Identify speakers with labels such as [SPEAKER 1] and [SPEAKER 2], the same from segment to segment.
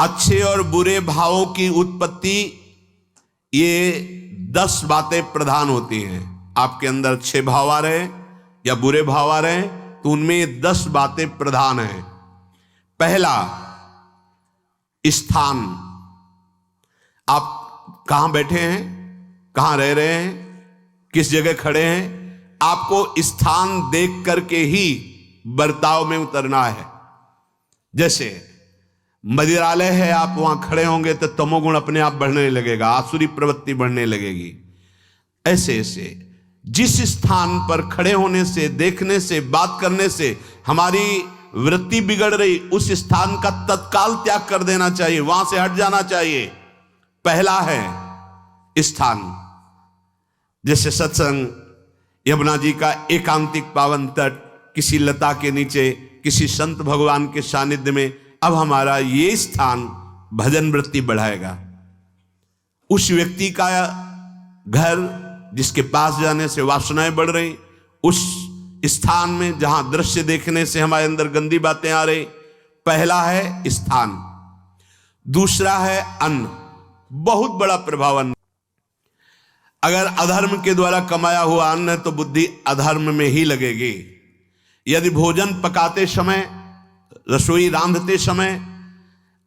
[SPEAKER 1] अच्छे और बुरे भावों की उत्पत्ति, ये 10 बातें प्रधान होती हैं। आपके अंदर अच्छे भाव आ रहे या बुरे भाव आ रहे तो उनमें 10 बातें प्रधान हैं। पहला, स्थान। आप कहां बैठे हैं, कहां रह रहे हैं, किस जगह खड़े हैं, आपको स्थान देख करके ही बर्ताव में उतरना है। जैसे मदिरालय है, आप वहां खड़े होंगे तो तमोगुण अपने आप बढ़ने लगेगा, आसुरी प्रवृत्ति बढ़ने लगेगी। ऐसे ऐसे जिस स्थान पर खड़े होने से, देखने से, बात करने से हमारी वृत्ति बिगड़ रही, उस स्थान का तत्काल त्याग कर देना चाहिए, वहां से हट जाना चाहिए। पहला है स्थान। जैसे सत्संग, यमुना जी का एकांतिक पावन तट, किसी लता के नीचे, किसी संत भगवान के सानिध्य में, अब हमारा ये स्थान भजन वृत्ति बढ़ाएगा। उस व्यक्ति का घर जिसके पास जाने से वासनाएं बढ़ रही, उस स्थान में जहां दृश्य देखने से हमारे अंदर गंदी बातें आ रही, पहला है स्थान। दूसरा है अन्न। बहुत बड़ा प्रभाव अन्न। अगर अधर्म के द्वारा कमाया हुआ अन्न है तो बुद्धि अधर्म में ही लगेगी। यदि भोजन पकाते समय, रसोई रांधते समय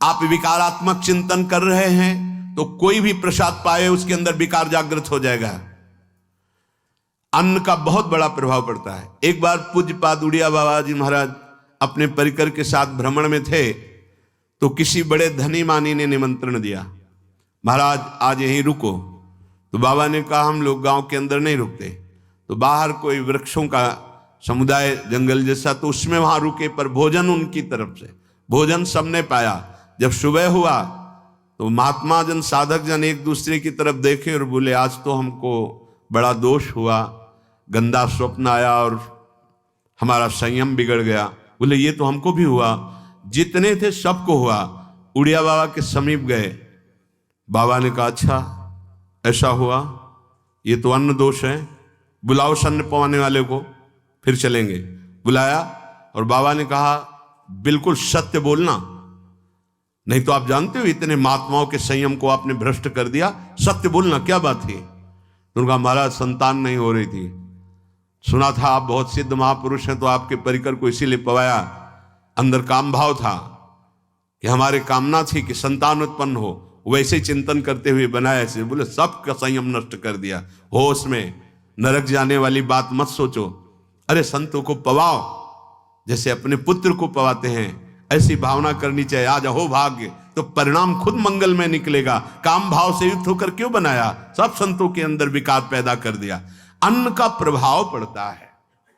[SPEAKER 1] आप विकारात्मक चिंतन कर रहे हैं तो कोई भी प्रसाद पाए उसके अंदर विकार जागृत हो जाएगा। अन्न का बहुत बड़ा प्रभाव पड़ता है। एक बार पूज्यपाद उड़िया बाबा जी महाराज अपने परिकर के साथ भ्रमण में थे तो किसी बड़े धनी मानी ने निमंत्रण दिया, महाराज आज यहीं रुको। तो बाबा ने कहा हम लोग गांव के अंदर नहीं रुकते, तो बाहर कोई वृक्षों का समुदाय, जंगल जैसा, तो उसमें वहां रुके, पर भोजन उनकी तरफ से, भोजन सबने पाया। जब सुबह हुआ तो महात्मा जन, साधक जन एक दूसरे की तरफ देखे और बोले आज तो हमको बड़ा दोष हुआ, गंदा स्वप्न आया और हमारा संयम बिगड़ गया। बोले ये तो हमको भी हुआ, जितने थे सबको हुआ। उड़िया बाबा के समीप गए, बाबा ने कहा अच्छा ऐसा हुआ, ये तो अन्न दोष है, बुलाओ सन्न पवाने वाले को, फिर चलेंगे। बुलाया और बाबा ने कहा बिल्कुल सत्य बोलना, नहीं तो आप जानते हो इतने महात्माओं के संयम को आपने भ्रष्ट कर दिया, सत्य बोलना क्या बात थी। तो उनका महाराज संतान नहीं हो रही थी, सुना था आप बहुत सिद्ध महापुरुष हैं तो आपके परिकर को इसीलिए पवाया, अंदर काम भाव था कि हमारे कामना थी कि संतान उत्पन्न हो, वैसे चिंतन करते हुए बनाया ऐसे। बोले सबका संयम नष्ट कर दिया, होश में, नरक जाने वाली बात मत सोचो। अरे संतों को पवाओ जैसे अपने पुत्र को पवाते हैं, ऐसी भावना करनी चाहिए। आज हो भाग्य तो परिणाम खुद मंगल में निकलेगा। काम भाव से युक्त होकर क्यों बनाया, सब संतों के अंदर विकार पैदा कर दिया। अन्न का प्रभाव पड़ता है,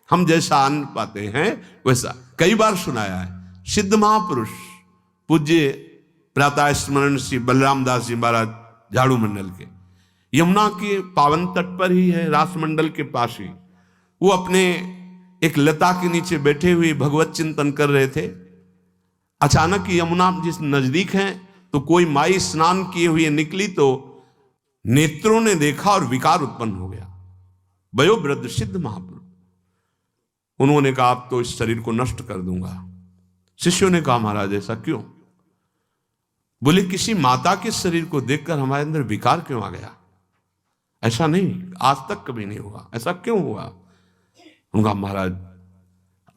[SPEAKER 1] हम जैसा अन्न पाते हैं वैसा। कई बार सुनाया है, सिद्ध महापुरुष पूज्य प्रातः स्मरण श्री बलराम दास जी महाराज झाड़ू मंडल के, यमुना के पावन तट पर ही है, रास मंडल के पास ही, वो अपने एक लता के नीचे बैठे हुए भगवत चिंतन कर रहे थे। अचानक यमुना जिस नजदीक है तो कोई माई स्नान किए हुए निकली तो नेत्रों ने देखा और विकार उत्पन्न हो गया। वयोवृद्ध सिद्ध महापुरुष, उन्होंने कहा आप तो इस शरीर को नष्ट कर दूंगा। शिष्यों ने कहा महाराज ऐसा क्यों? बोले किसी माता के शरीर को देखकर हमारे अंदर विकार क्यों आ गया? ऐसा नहीं, आज तक कभी नहीं हुआ, ऐसा क्यों हुआ? उनका महाराज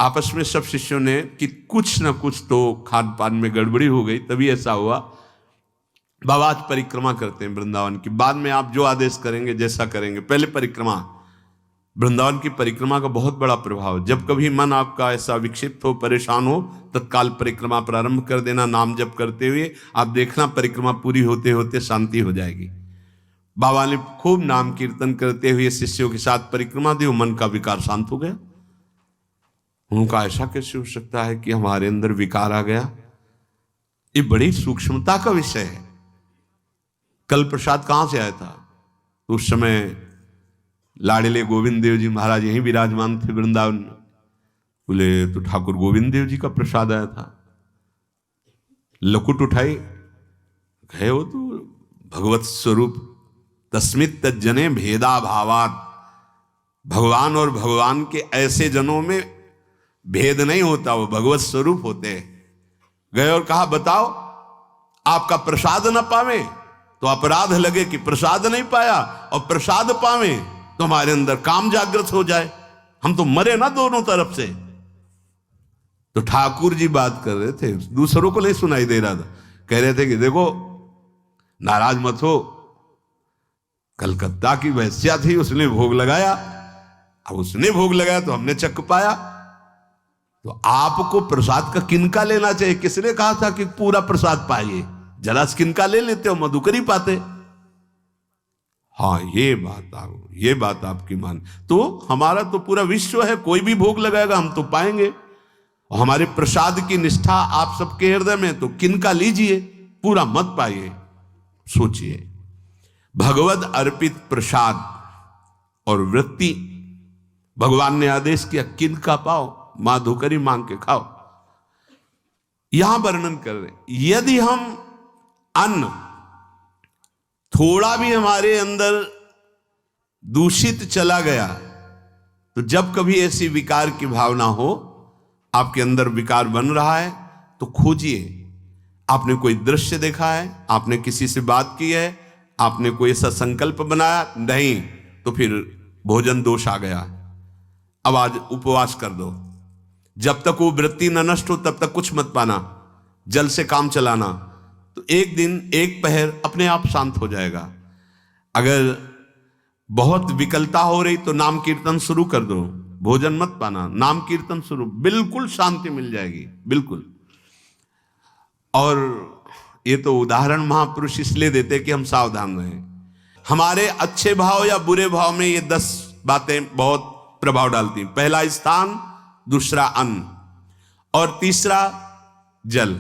[SPEAKER 1] आपस में सब शिष्यों ने कि कुछ ना कुछ तो खान पान में गड़बड़ी हो गई तभी ऐसा हुआ। बाबा आज परिक्रमा करते हैं वृंदावन की, बाद में आप जो आदेश करेंगे जैसा करेंगे, पहले परिक्रमा। वृंदावन की परिक्रमा का बहुत बड़ा प्रभाव, जब कभी मन आपका ऐसा विक्षिप्त हो, परेशान हो, तत्काल परिक्रमा प्रारंभ कर देना, नाम जप करते हुए। आप देखना परिक्रमा पूरी होते होते शांति हो जाएगी। बाबा ने खूब नाम कीर्तन करते हुए शिष्यों के साथ परिक्रमा दी, मन का विकार शांत हो गया। उनका ऐसा कैसे हो सकता है कि हमारे अंदर विकार आ गया? ये बड़ी सूक्ष्मता का विषय है। कल प्रसाद कहां से आया था? उस समय लाड़िले गोविंद देव जी महाराज यहीं विराजमान थे वृंदावन में। बोले तो ठाकुर गोविंद देव जी का प्रसाद आया था। लकुट उठाई, गए हो तो भगवत स्वरूप तस्मित तज्जने भेदा भावात, भगवान और भगवान के ऐसे जनों में भेद नहीं होता, वो भगवत स्वरूप होते हैं। गए और कहा बताओ आपका प्रसाद न पावे तो अपराध लगे कि प्रसाद नहीं पाया, और प्रसाद पावे तो हमारे अंदर काम जागृत हो जाए, हम तो मरे ना दोनों तरफ से। तो ठाकुर जी बात कर रहे थे, दूसरों को नहीं सुनाई दे रहा था। कह रहे थे कि देखो नाराज मत हो, कलकत्ता की वैश्या थी, उसने भोग लगाया, अब उसने भोग लगाया तो हमने चख पाया, तो आपको प्रसाद का किनका लेना चाहिए? किसने कहा था कि पूरा प्रसाद पाइए? जरा किनका ले लेते हो, मधुकरी पाते। हाँ ये बात आपकी मान, तो हमारा तो पूरा विश्व है, कोई भी भोग लगाएगा हम तो पाएंगे, और हमारे प्रसाद की निष्ठा आप सबके हृदय में, तो किनका लीजिए, पूरा मत पाइए। सोचिए, भगवद अर्पित प्रसाद और वृत्ति, भगवान ने आदेश किया किनका पाओ, माधुकरी मांग के खाओ। यहां वर्णन कर रहे, यदि हम अन्न थोड़ा भी हमारे अंदर दूषित चला गया, तो जब कभी ऐसी विकार की भावना हो, आपके अंदर विकार बन रहा है, तो खोजिए। आपने कोई दृश्य देखा है, आपने किसी से बात की है, आपने कोई ऐसा संकल्प बनाया, नहीं, तो फिर भोजन दोष आ गया, अब आज उपवास कर दो। जब तक वो वृत्ति न नष्ट हो तब तक कुछ मत पाना, जल से काम चलाना, तो एक दिन एक पहर अपने आप शांत हो जाएगा। अगर बहुत विकलता हो रही तो नाम कीर्तन शुरू कर दो, भोजन मत पाना, नाम कीर्तन शुरू, बिल्कुल शांति मिल जाएगी, बिल्कुल। और ये तो उदाहरण महापुरुष इसलिए देते कि हम सावधान रहें। हमारे अच्छे भाव या बुरे भाव में ये 10 बातें बहुत प्रभाव डालती हैं। पहला स्थान, दूसरा अन्न, और तीसरा जल।